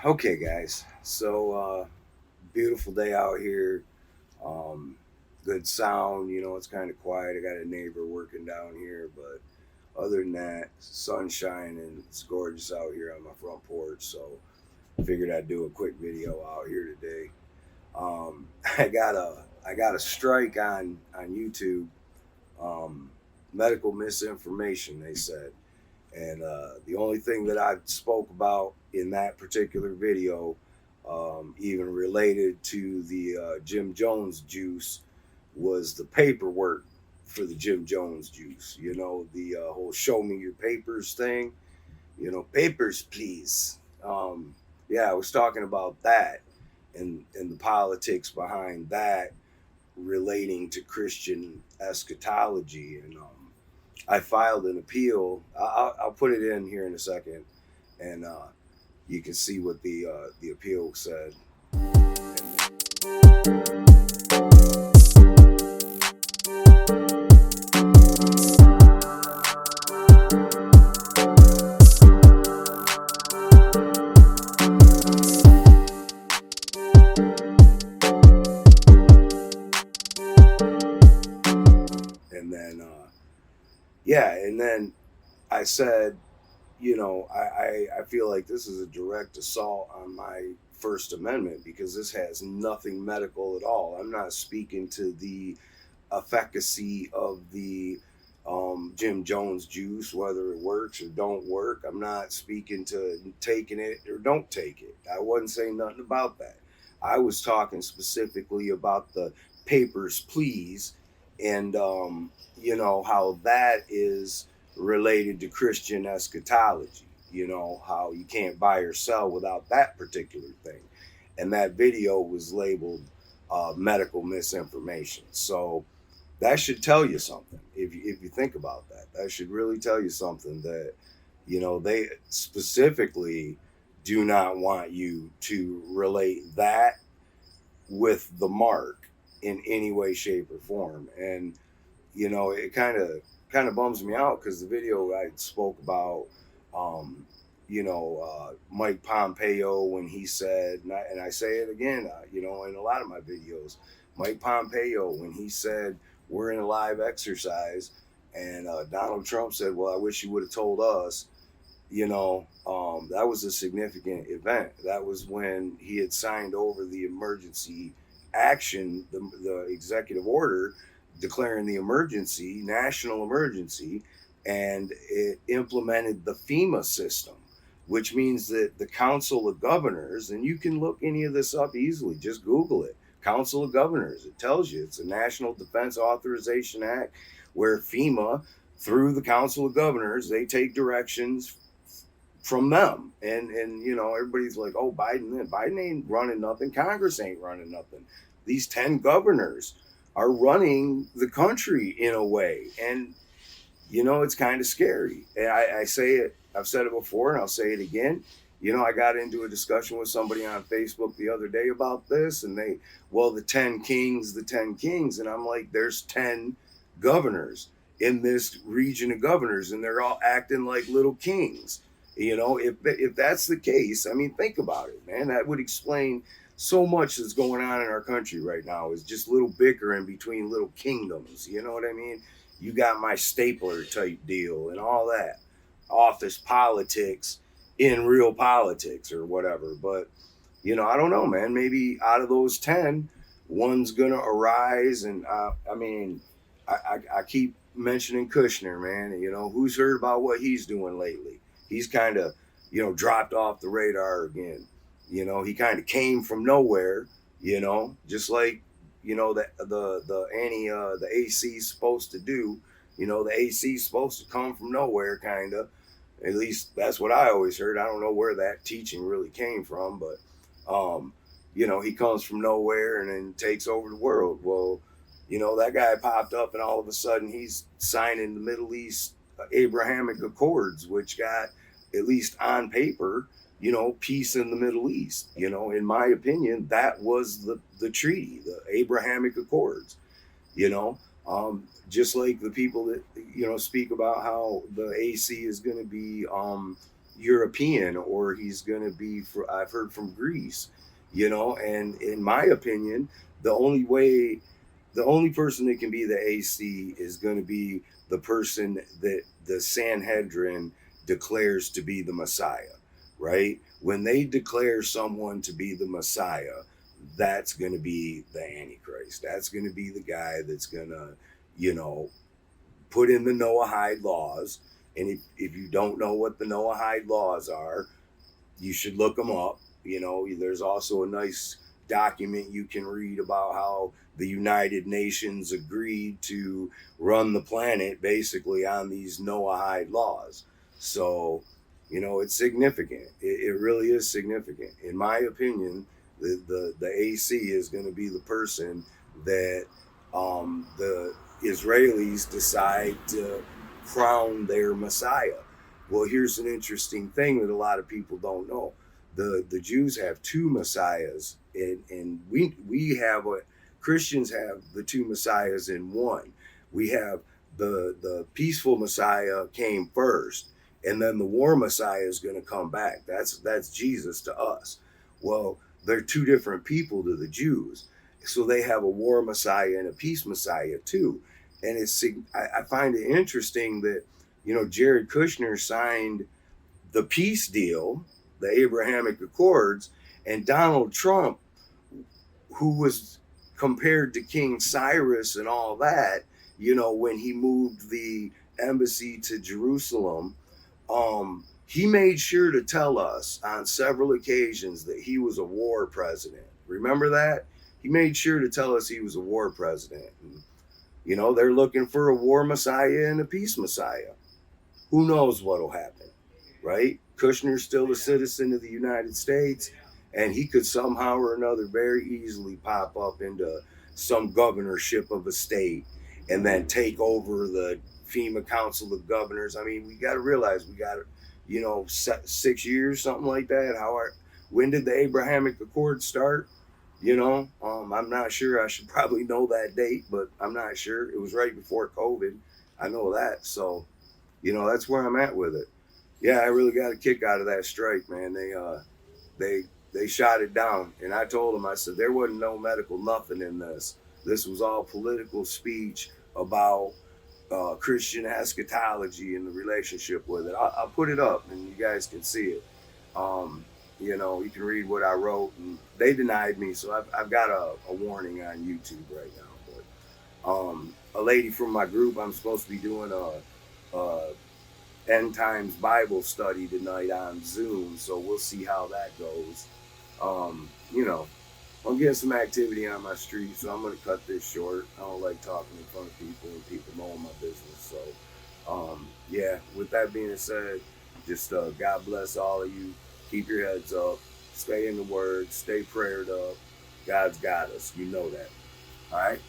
Okay, guys. Beautiful day out here. Um, Good sound. It's kind of quiet. I got a neighbor working down here, but other than that, sunshine and it's gorgeous out here on my front porch. So, figured I'd do a quick video out here today. I got a strike on YouTube. Um, Medical misinformation, they said. And the only thing that I spoke about in that particular video, even related to the Jim Jones juice, was the paperwork for the Jim Jones juice. The whole show me your papers thing. Papers, please. Yeah, I was talking about that and the politics behind that relating to Christian eschatology. And I filed an appeal. I'll put it in here in a second, and you can see what the appeal said. And then yeah, and then I said, I feel like this is a direct assault on my First Amendment because this has nothing medical at all. I'm not speaking to the efficacy of the Jim Jones juice, whether it works or don't work. I'm not speaking to taking it or don't take it. I wasn't saying nothing about that. I was talking specifically about the papers, please, and how that is related to Christian eschatology. How you can't buy or sell without that particular thing, and that video was labeled medical misinformation. So that should tell you something. If you think about that should really tell you something that they specifically do not want you to relate that with the mark in any way, shape, or form. And it kind of bums me out because the video I spoke about, Mike Pompeo when he said, and I say it again, in a lot of my videos, Mike Pompeo when he said we're in a live exercise, and Donald Trump said, "Well, I wish you would have told us." That was a significant event. That was when he had signed over the emergency action, the executive order declaring the emergency, national emergency, and it implemented the FEMA system, which means that the Council of Governors, and you can look any of this up easily, just Google it. Council of Governors, it tells you it's a National Defense Authorization Act where FEMA, through the Council of Governors, they take directions from them. And everybody's like, oh, Biden ain't running nothing. Congress ain't running nothing. These 10 governors are running the country in a way. And, it's kind of scary. And I say it, I've said it before and I'll say it again. I got into a discussion with somebody on Facebook the other day about this, and the 10 kings, the 10 kings. And I'm like, there's 10 governors in this region of governors, and they're all acting like little kings. If that's the case, I mean, think about it, man. That would explain so much that's going on in our country right now is just little bickering between little kingdoms. You know what I mean? You got my stapler type deal and all that office politics in real politics or whatever. But, I don't know, man. Maybe out of those 10, one's going to arise. And I keep mentioning Kushner, man. Who's heard about what he's doing lately? He's kind of, dropped off the radar again. He kind of came from nowhere, just like, the AC's supposed to do. The AC's supposed to come from nowhere, kind of. At least that's what I always heard. I don't know where that teaching really came from, but, he comes from nowhere and then takes over the world. Well, that guy popped up and all of a sudden he's signing the Middle East Abrahamic Accords, which got, at least on paper, peace in the Middle East. In my opinion, that was the treaty, the Abrahamic Accords. Just like the people that speak about how the AC is going to be European, or he's going to be I've heard from Greece, and in my opinion, the only way, the only person that can be the AC is going to be the person that the Sanhedrin declares to be the Messiah, right? When they declare someone to be the Messiah, that's going to be the Antichrist. That's going to be the guy that's going to, you know, put in the Noahide laws. And if you don't know what the Noahide laws are, you should look them up. There's also a nice document you can read about how the United Nations agreed to run the planet basically on these Noahide laws. So, it's significant. It really is significant. In my opinion, the AC is going to be the person that the Israelis decide to crown their Messiah. Well, here's an interesting thing that a lot of people don't know. The Jews have two messiahs, and we have what Christians have, the two messiahs in one. We have the peaceful Messiah came first, and then the war Messiah is going to come back. That's Jesus to us. Well, they're two different people to the Jews, so they have a war Messiah and a peace Messiah too. And I find it interesting that Jared Kushner signed the peace deal, the Abrahamic Accords, and Donald Trump, who was compared to King Cyrus and all that, when he moved the embassy to Jerusalem, he made sure to tell us on several occasions that he was a war president. Remember that? He made sure to tell us he was a war president. And, they're looking for a war Messiah and a peace Messiah. Who knows what'll happen, right? Kushner's still a citizen of the United States, and he could somehow or another very easily pop up into some governorship of a state and then take over the FEMA Council of Governors. I mean, we got to realize we got, 6 years, something like that. When did the Abrahamic Accord start? I'm not sure. I should probably know that date, but I'm not sure. It was right before COVID. I know that. So, that's where I'm at with it. Yeah, I really got a kick out of that strike, man. They shot it down, and I told them, I said, there wasn't no medical nothing in this. This was all political speech about Christian eschatology and the relationship with it. I'll put it up, and you guys can see it. You can read what I wrote, and they denied me, so I've got a warning on YouTube right now. But a lady from my group, I'm supposed to be doing a end times Bible study tonight on Zoom, so we'll see how that goes. I'm getting some activity on my street, so I'm going to cut this short. I don't like talking in front of people and people knowing my business. So, yeah, with that being said, just God bless all of you. Keep your heads up. Stay in the Word. Stay prayed up. God's got us. You know that. All right?